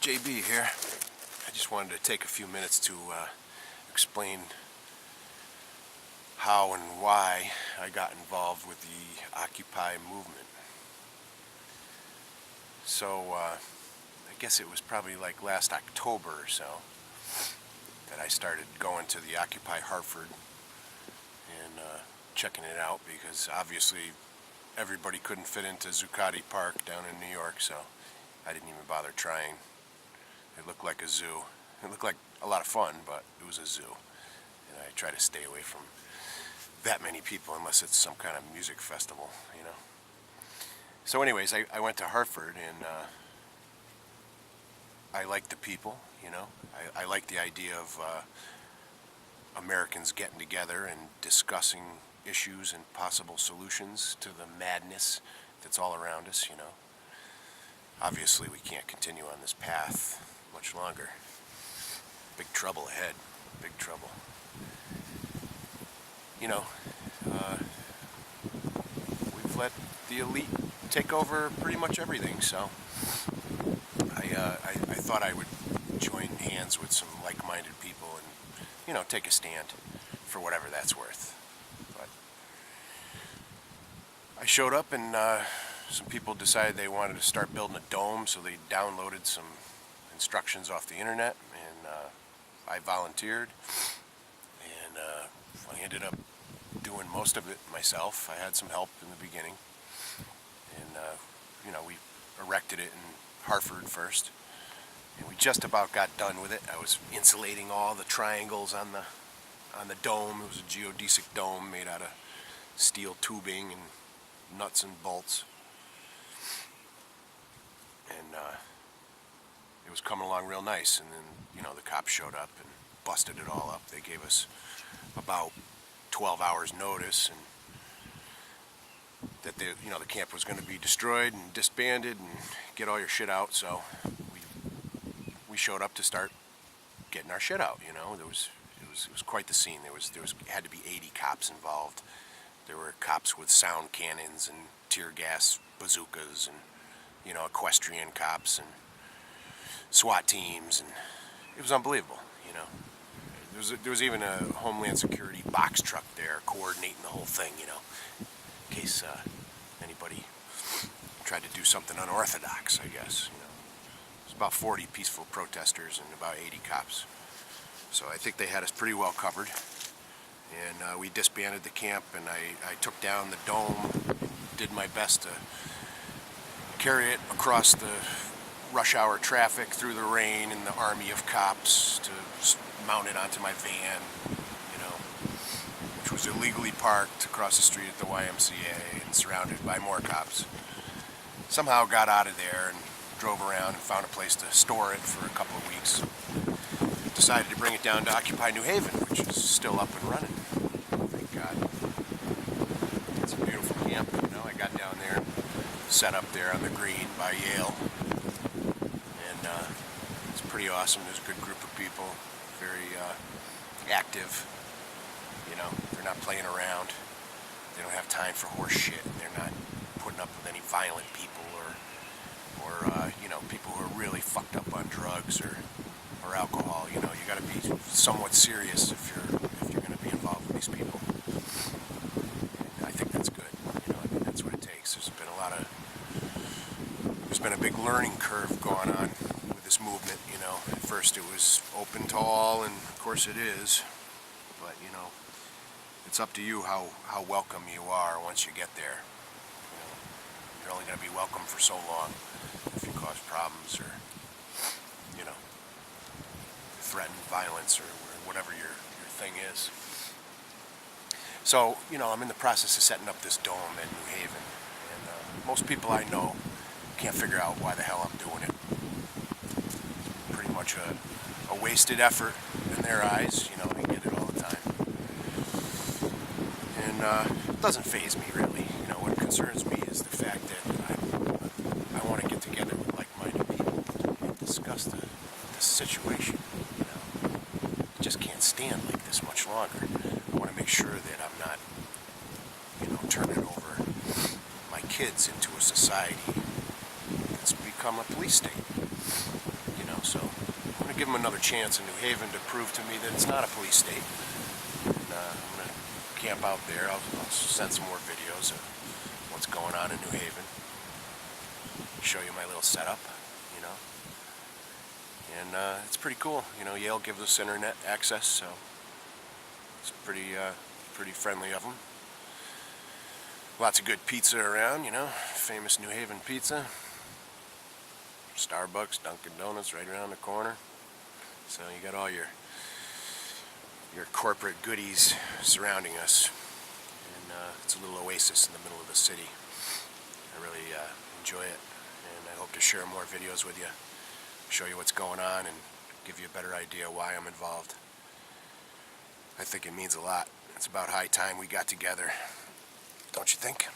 JB here. I just wanted to take a few minutes to explain how and why I got involved with the Occupy movement. So I guess it was probably like last October or so that I started going to the Occupy Hartford and checking it out, because obviously everybody couldn't fit into Zuccotti Park down in New York, so I didn't even bother trying. It looked like a zoo. It looked like a lot of fun, but it was a zoo. And I try to stay away from that many people unless it's some kind of music festival, you know. So anyways, I went to Hartford, and I liked the people, you know. I liked the idea of Americans getting together and discussing issues and possible solutions to the madness that's all around us, you know. Obviously, we can't continue on this path much longer. Big trouble ahead. Big trouble. You know, we've let the elite take over pretty much everything, so I thought I would join hands with some like-minded people and, you know, take a stand for whatever that's worth. But I showed up, and some people decided they wanted to start building a dome, so they downloaded some instructions off the internet, and I volunteered, and I ended up doing most of it myself. I had some help in the beginning, and you know, we erected it in Hartford first, and we just about got done with it. I was insulating all the triangles on the dome. It was a geodesic dome made out of steel tubing and nuts and bolts. And it was coming along real nice, and then, you know, the cops showed up and busted it all up. They gave us about 12 hours notice, and that the camp was going to be destroyed and disbanded and get all your shit out. So we showed up to start getting our shit out. You know, it was quite the scene. There had to be 80 cops involved. There were cops with sound cannons and tear gas bazookas, and, you know, equestrian cops and SWAT teams, and it was unbelievable, you know. There was even a Homeland Security box truck there coordinating the whole thing, you know, in case anybody tried to do something unorthodox, I guess, you know. It was about 40 peaceful protesters and about 80 cops. So I think they had us pretty well covered. And we disbanded the camp, and I took down the dome, did my best to carry it across the rush hour traffic through the rain and the army of cops to mount it onto my van, you know, which was illegally parked across the street at the YMCA and surrounded by more cops. Somehow got out of there and drove around and found a place to store it for a couple of weeks. Decided to bring it down to Occupy New Haven, which is still up and running. Thank God. It's a beautiful camp, you know. I got down there, set up there on the green by Yale, and it's pretty awesome. There's a good group of people, very active, you know. They're not playing around. They don't have time for horse shit. They're not putting up with any violent people or you know, people who are really fucked up on drugs or alcohol. You know, you got to be somewhat serious if you're going to be involved with these people. And I think that's good. You know, I mean, that's what it takes. There's been a big learning curve going on with this movement. You know, at first it was open to all, and of course it is. But, you know, it's up to you how welcome you are once you get there. You know, you're only going to be welcome for so long if you cause problems or, you know, threaten violence or whatever your thing is. So, you know, I'm in the process of setting up this dome at New Haven, and most people I know can't figure out why the hell I'm doing it. Pretty much a wasted effort in their eyes, you know. They get it all the time, and it doesn't faze me really. You know, what concerns me is the fact that I want to get together with like-minded people and discuss the situation. Just can't stand like this much longer. I want to make sure that I'm not, you know, turning over my kids into a society that's become a police state. You know, So I'm going to give them another chance in New Haven to prove to me that it's not a police state. And, I'm going to camp out there. I'll send some more videos of what's going on in New Haven. Show you my little setup, you know. And it's pretty cool. You know, Yale gives us internet access, so it's pretty friendly of them. Lots of good pizza around, you know. Famous New Haven pizza. Starbucks, Dunkin' Donuts right around the corner. So you got all your corporate goodies surrounding us. And it's a little oasis in the middle of the city. I really enjoy it. And I hope to share more videos with you. Show you what's going on and give you a better idea why I'm involved. I think it means a lot. It's about high time we got together. Don't you think?